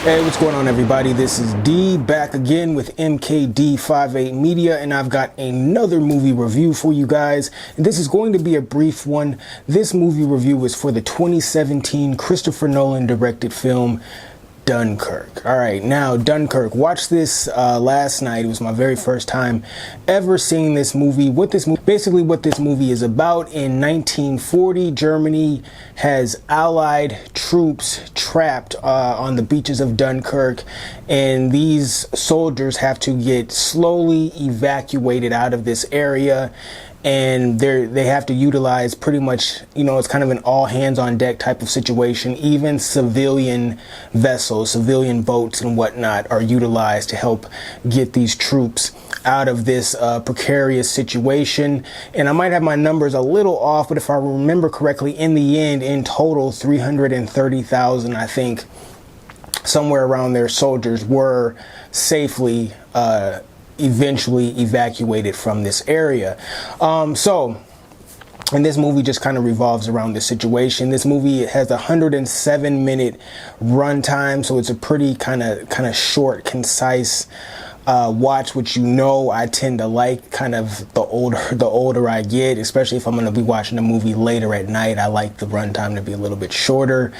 Hey, what's going on, everybody? This is D back again with MKD58 Media, and I've got another movie review for you guys. And this is going to be a brief one. This movie review is for the 2017 Christopher Nolan directed film Dunkirk. All right, now Dunkirk. Watched this last night. It was my very first time ever seeing this movie. What this movie is about: in 1940, Germany has Allied troops trapped on the beaches of Dunkirk, and these soldiers have to get slowly evacuated out of this area. And they have to utilize pretty much, it's kind of an all hands on deck type of situation. Even civilian vessels, civilian boats and whatnot are utilized to help get these troops out of this precarious situation. And I might have my numbers a little off, but if I remember correctly, in the end, in total, 330,000, I think, somewhere around there, soldiers were safely eventually evacuated from this area. And this movie just kind of revolves around this situation. This movie has a 107-minute runtime, so it's a pretty kind of short, concise watch, which I tend to like kind of the older I get, especially if I'm going to be watching a movie later at night. I like the runtime to be a little bit shorter.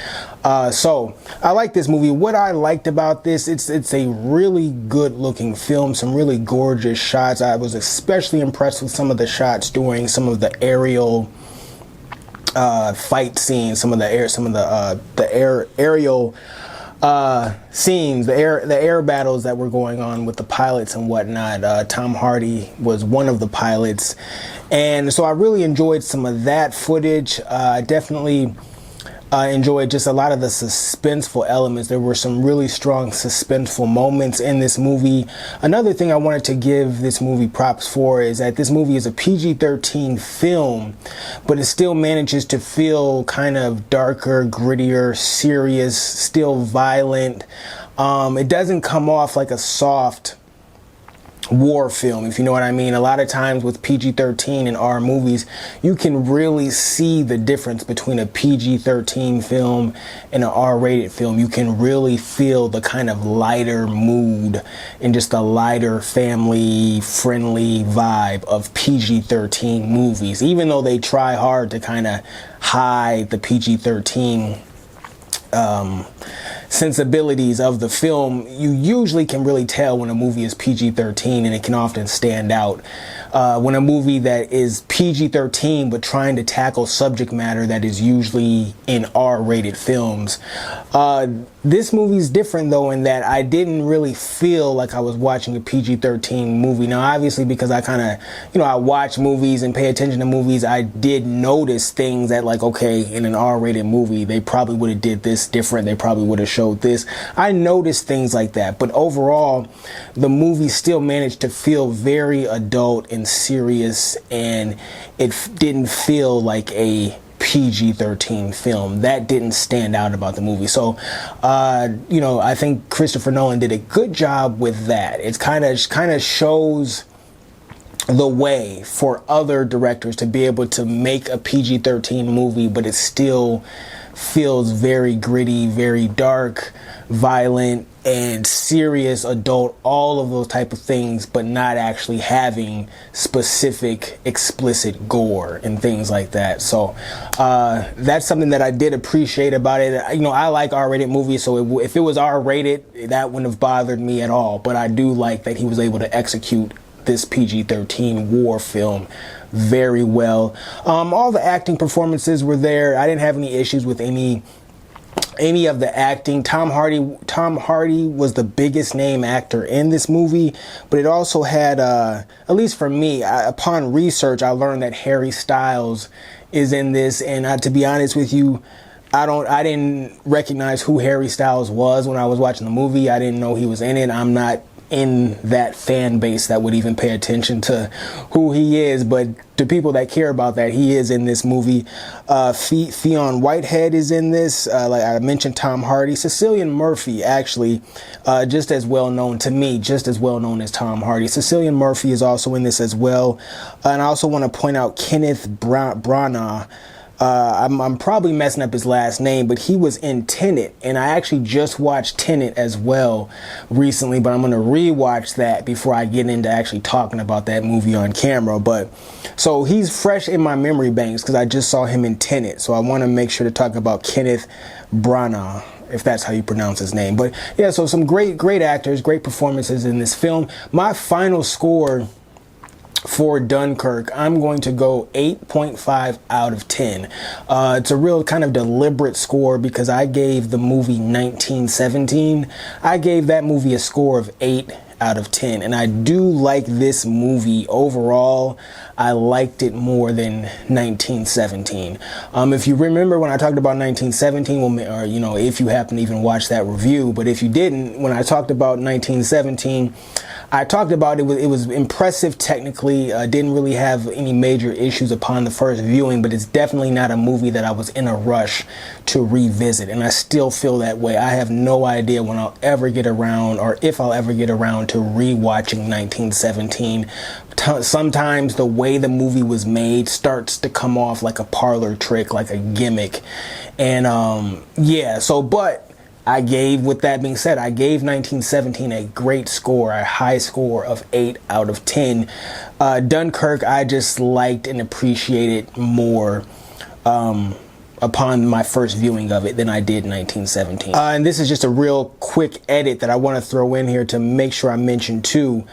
So I like this movie. What I liked about this, it's a really good looking film, some really gorgeous shots. I was especially impressed with some of the shots during some of the aerial fight scenes, some of the aerial scenes, the air battles that were going on with the pilots and whatnot. Tom Hardy was one of the pilots, and so I really enjoyed some of that footage. I definitely enjoyed just a lot of the suspenseful elements. There were some really strong suspenseful moments in this movie. Another thing I wanted to give this movie props for is that this movie is a PG-13 film, but it still manages to feel kind of darker, grittier, serious, still violent. It doesn't come off like a soft war film, if you know what I mean. A lot of times with PG-13 and R movies, you can really see the difference between a PG-13 film and an R-rated film. You can really feel the kind of lighter mood and just a lighter family-friendly vibe of PG-13 movies, even though they try hard to kind of hide the PG-13 sensibilities of the film. You usually can really tell when a movie is PG-13, and it can often stand out when a movie that is PG-13 but trying to tackle subject matter that is usually in R-rated films. This movie's different, though, in that I didn't really feel like I was watching a PG-13 movie. Now, obviously, because I kind of, I watch movies and pay attention to movies, I did notice things that, like, okay, in an R-rated movie, they probably would have did this different. They probably would have showed this. I noticed things like that. But overall, the movie still managed to feel very adult and serious, and it didn't feel like a PG-13 film. That didn't stand out about the movie. So, I think Christopher Nolan did a good job with that. It's kind of shows the way for other directors to be able to make a PG-13 movie, but it still feels very gritty, very dark, violent, and serious, adult, all of those type of things, but not actually having specific explicit gore and things like that. So that's something that I did appreciate about it. I like R-rated movies, so if it was R-rated, that wouldn't have bothered me at all. But I do like that he was able to execute this PG-13 war film very well. All the acting performances were there. I didn't have any issues with any of the acting. Tom Hardy was the biggest name actor in this movie, but it also had, at least for me, upon research, I learned that Harry Styles is in this, and to be honest with you, I didn't recognize who Harry Styles was when I was watching the movie. I didn't know he was in it. I'm not in that fan base that would even pay attention to who he is, but to people that care about that, he is in this movie. Fionn Whitehead is in this. Like I mentioned, Tom Hardy. Cillian Murphy, actually, just as well known to me, just as well known as Tom Hardy. Cillian Murphy is also in this as well. And I also want to point out Kenneth Branagh. I'm probably messing up his last name, but he was in Tenet, and I actually just watched Tenet as well recently, but I'm going to rewatch that before I get into actually talking about that movie on camera. But so he's fresh in my memory banks because I just saw him in Tenet, so I want to make sure to talk about Kenneth Branagh, if that's how you pronounce his name. But yeah, so some great actors, great performances in this film. My final score for Dunkirk, I'm going to go 8.5 out of 10. It's a real kind of deliberate score because I gave the movie 1917. I gave that movie a score of 8 out of 10, and I do like this movie overall. I liked it more than 1917. If you remember when I talked about 1917, or you know, if you happen to even watch that review, but if you didn't, when I talked about 1917, I talked about it was impressive technically, didn't really have any major issues upon the first viewing, but it's definitely not a movie that I was in a rush to revisit, and I still feel that way. I have no idea when I'll ever get around, or if I'll ever get around to rewatching 1917. Sometimes the way the movie was made starts to come off like a parlor trick, like a gimmick, and yeah, so but with that being said, I gave 1917 a great score, a high score of 8 out of 10. Dunkirk, I just liked and appreciated more upon my first viewing of it than I did 1917. And this is just a real quick edit that I want to throw in here to make sure I mention too,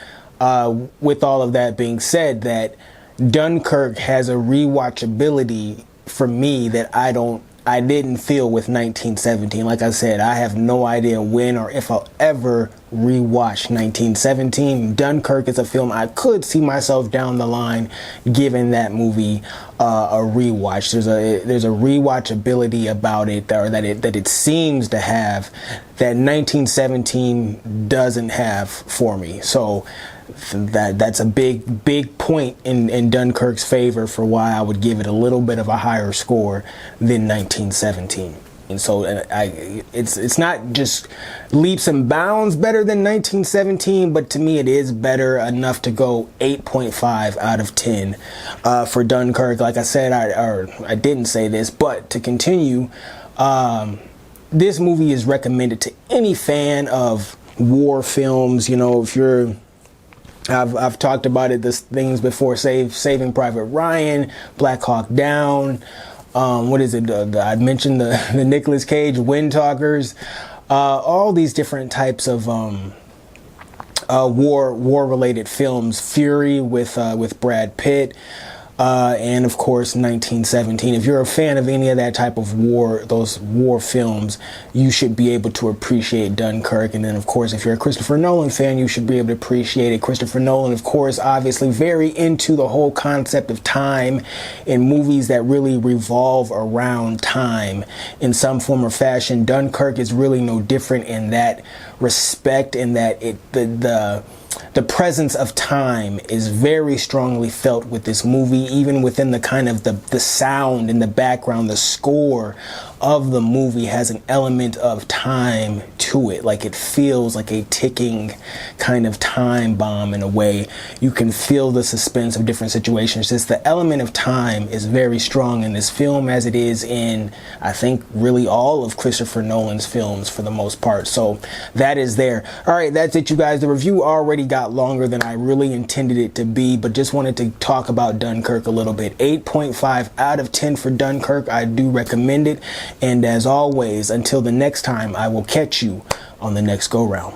with all of that being said, that Dunkirk has a rewatchability for me that I didn't feel with 1917. Like I said, I have no idea when or if I'll ever rewatch 1917. Dunkirk is a film I could see myself down the line giving that movie a rewatch. There's a rewatchability about it, or that it seems to have, that 1917 doesn't have for me. So that's a big point in Dunkirk's favor for why I would give it a little bit of a higher score than 1917. And so it's not just leaps and bounds better than 1917, but to me it is better enough to go 8.5 out of 10 for Dunkirk. Like I said, I didn't say this, but to continue, this movie is recommended to any fan of war films. You know, if you're I've talked about it, this things before, Saving Private Ryan, Black Hawk Down, what is it? I mentioned the Nicolas Cage Wind Talkers, all these different types of war-related films. Fury with Brad Pitt, and of course 1917. If you're a fan of any of that type of those war films, you should be able to appreciate Dunkirk. And then of course, if you're a Christopher Nolan fan, you should be able to appreciate it. Christopher Nolan, of course, obviously very into the whole concept of time in movies that really revolve around time in some form or fashion. Dunkirk is really no different in that respect, in that the presence of time is very strongly felt with this movie, even within the kind of the sound in the background. The score of the movie has an element of time to it, like it feels like a ticking kind of time bomb in a way. You can feel the suspense of different situations. Just the element of time is very strong in this film, as it is in, I think, really all of Christopher Nolan's films for the most part. So that is there. All right, that's it, you guys. The review already got longer than I really intended it to be, but just wanted to talk about Dunkirk a little bit. 8.5 out of 10 for Dunkirk. I do recommend it. And as always, until the next time, I will catch you on the next go round.